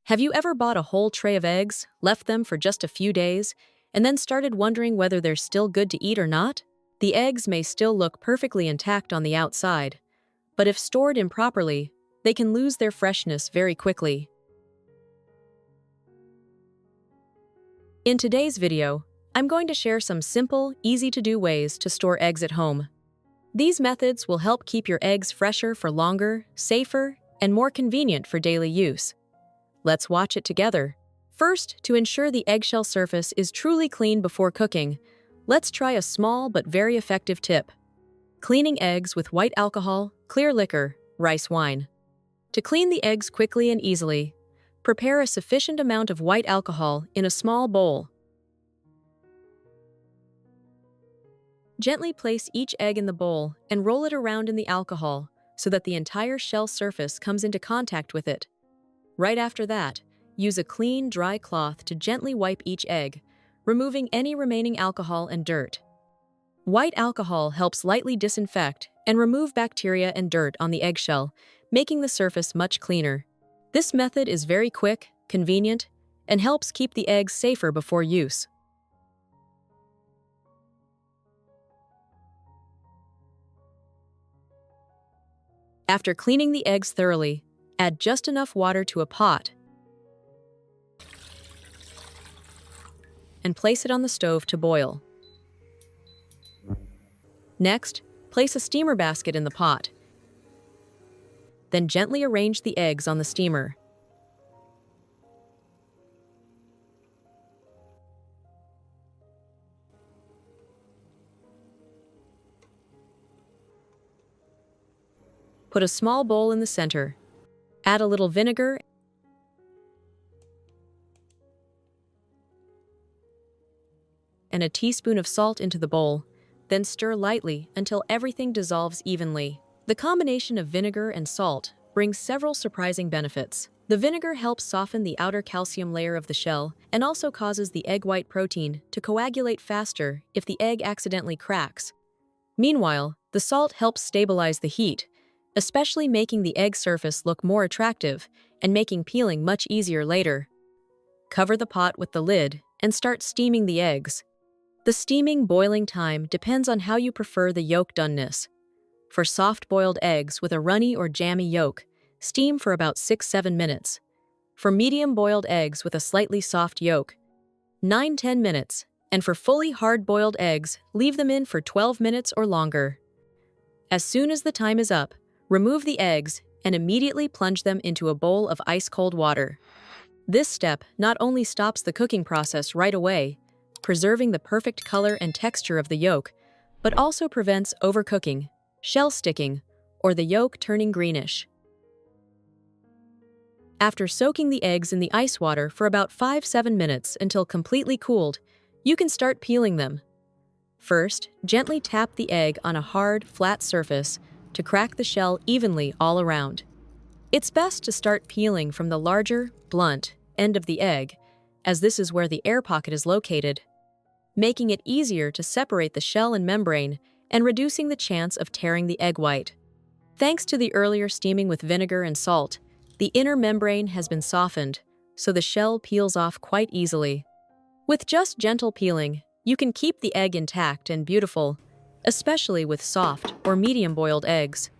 Have you ever bought a whole tray of eggs, left them for just a few days, and then started wondering whether they're still good to eat or not? The eggs may still look perfectly intact on the outside, but if stored improperly, they can lose their freshness very quickly. In today's video, I'm going to share some simple, easy-to-do ways to store eggs at home. These methods will help keep your eggs fresher for longer, safer, and more convenient for daily use. Let's watch it together. First, to ensure the eggshell surface is truly clean before cooking, let's try a small but very effective tip. Cleaning eggs with white alcohol, clear liquor, rice wine. To clean the eggs quickly and easily, prepare a sufficient amount of white alcohol in a small bowl. Gently place each egg in the bowl and roll it around in the alcohol so that the entire shell surface comes into contact with it. Right after that, use a clean, dry cloth to gently wipe each egg, removing any remaining alcohol and dirt. White alcohol helps lightly disinfect and remove bacteria and dirt on the eggshell, making the surface much cleaner. This method is very quick, convenient, and helps keep the eggs safer before use. After cleaning the eggs thoroughly, add just enough water to a pot and place it on the stove to boil. Next, place a steamer basket in the pot. Then gently arrange the eggs on the steamer. Put a small bowl in the center. Add a little vinegar and a teaspoon of salt into the bowl, then stir lightly until everything dissolves evenly. The combination of vinegar and salt brings several surprising benefits. The vinegar helps soften the outer calcium layer of the shell and also causes the egg white protein to coagulate faster if the egg accidentally cracks. Meanwhile, the salt helps stabilize the heat, especially making the egg surface look more attractive and making peeling much easier later. Cover the pot with the lid and start steaming the eggs. The steaming boiling time depends on how you prefer the yolk doneness. For soft-boiled eggs with a runny or jammy yolk, steam for about 6-7 minutes. For medium-boiled eggs with a slightly soft yolk, 9-10 minutes, and for fully hard-boiled eggs, leave them in for 12 minutes or longer. As soon as the time is up, remove the eggs and immediately plunge them into a bowl of ice-cold water. This step not only stops the cooking process right away, preserving the perfect color and texture of the yolk, but also prevents overcooking, shell sticking, or the yolk turning greenish. After soaking the eggs in the ice water for about 5-7 minutes until completely cooled, you can start peeling them. First, gently tap the egg on a hard, flat surface to crack the shell evenly all around. It's best to start peeling from the larger, blunt end of the egg, as this is where the air pocket is located, making it easier to separate the shell and membrane and reducing the chance of tearing the egg white. Thanks to the earlier steaming with vinegar and salt, the inner membrane has been softened, so the shell peels off quite easily. With just gentle peeling, you can keep the egg intact and beautiful, especially with soft or medium-boiled eggs.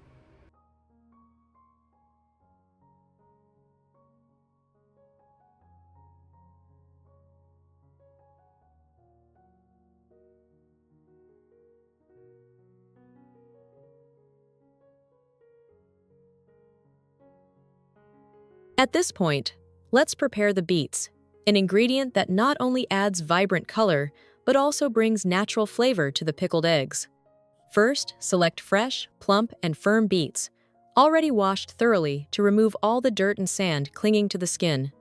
At this point, let's prepare the beets, an ingredient that not only adds vibrant color, but also brings natural flavor to the pickled eggs. First, select fresh, plump, and firm beets, already washed thoroughly to remove all the dirt and sand clinging to the skin.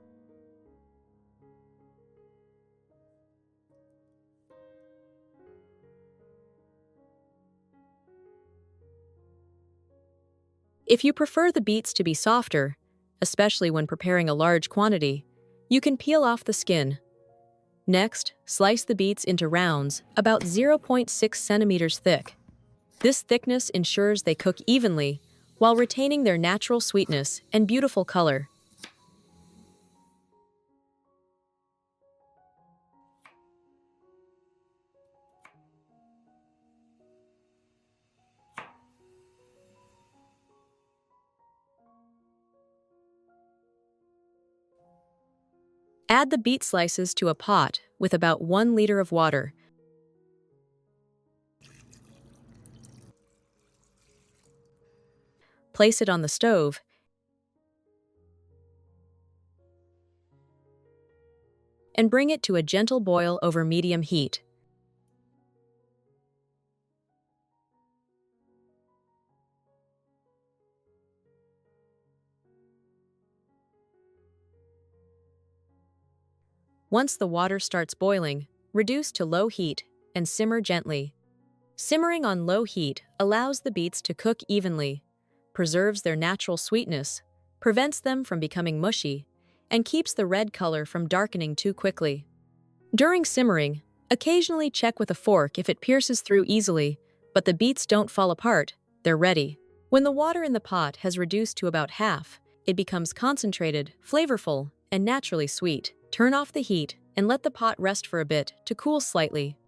If you prefer the beets to be softer, especially when preparing a large quantity, you can peel off the skin. Next, slice the beets into rounds about 0.6 centimeters thick. This thickness ensures they cook evenly while retaining their natural sweetness and beautiful color. Add the beet slices to a pot with about 1 liter of water. Place it on the stove and bring it to a gentle boil over medium heat. Once the water starts boiling, reduce to low heat and simmer gently. Simmering on low heat allows the beets to cook evenly, preserves their natural sweetness, prevents them from becoming mushy, and keeps the red color from darkening too quickly. During simmering, occasionally check with a fork if it pierces through easily, but the beets don't fall apart, they're ready. When the water in the pot has reduced to about half, it becomes concentrated, flavorful, and naturally sweet. Turn off the heat and let the pot rest for a bit to cool slightly.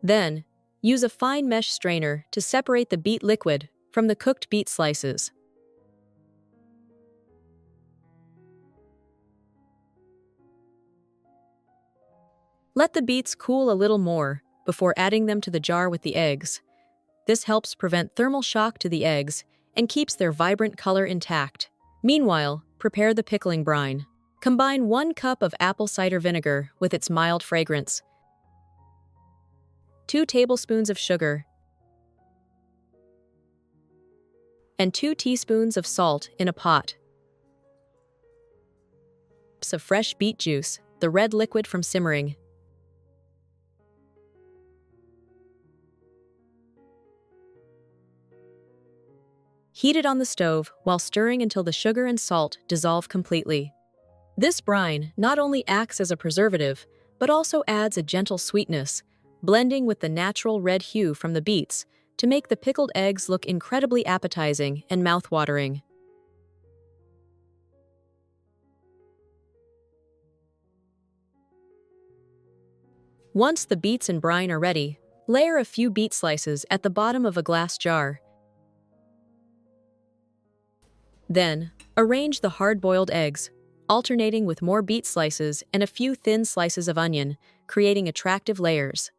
Then, use a fine mesh strainer to separate the beet liquid from the cooked beet slices. Let the beets cool a little more before adding them to the jar with the eggs. This helps prevent thermal shock to the eggs and keeps their vibrant color intact. Meanwhile, prepare the pickling brine. Combine 1 cup of apple cider vinegar with its mild fragrance, 2 tablespoons of sugar, and 2 teaspoons of salt in a pot. Of fresh beet juice, the red liquid from simmering. Heat it on the stove while stirring until the sugar and salt dissolve completely. This brine not only acts as a preservative, but also adds a gentle sweetness, blending with the natural red hue from the beets to make the pickled eggs look incredibly appetizing and mouth-watering. Once the beets and brine are ready, layer a few beet slices at the bottom of a glass jar. Then, arrange the hard-boiled eggs, alternating with more beet slices and a few thin slices of onion, creating attractive layers.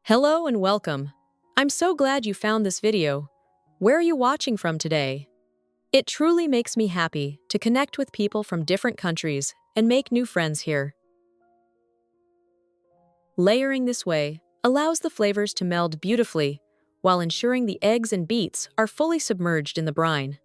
Hello and welcome. I'm so glad you found this video. Where are you watching from today? It truly makes me happy to connect with people from different countries and make new friends here. Layering this way allows the flavors to meld beautifully while ensuring the eggs and beets are fully submerged in the brine.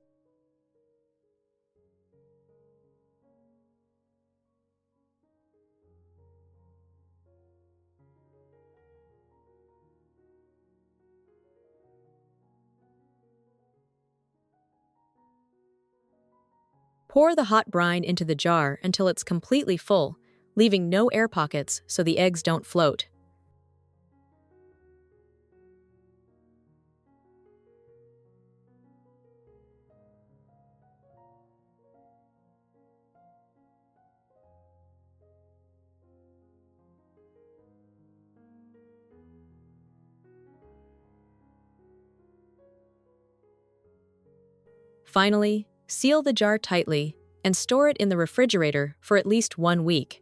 Pour the hot brine into the jar until it's completely full, leaving no air pockets so the eggs don't float. Finally, seal the jar tightly and store it in the refrigerator for at least 1 week.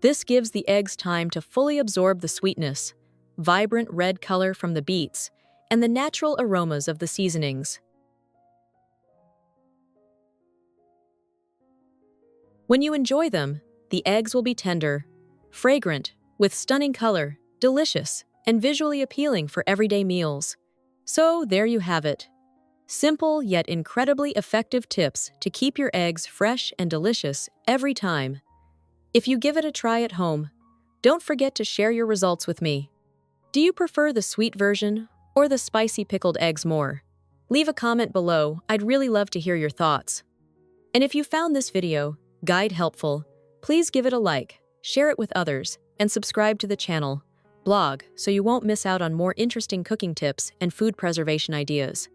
This gives the eggs time to fully absorb the sweetness, vibrant red color from the beets, and the natural aromas of the seasonings. When you enjoy them, the eggs will be tender, fragrant, with stunning color, delicious, and visually appealing for everyday meals. So there you have it. Simple yet incredibly effective tips to keep your eggs fresh and delicious every time. If you give it a try at home, don't forget to share your results with me. Do you prefer the sweet version or the spicy pickled eggs more? Leave a comment below, I'd really love to hear your thoughts. And if you found this guide helpful, please give it a like, share it with others, and subscribe to the channel, blog, so you won't miss out on more interesting cooking tips and food preservation ideas.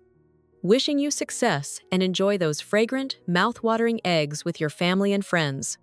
Wishing you success and enjoy those fragrant, mouth-watering eggs with your family and friends.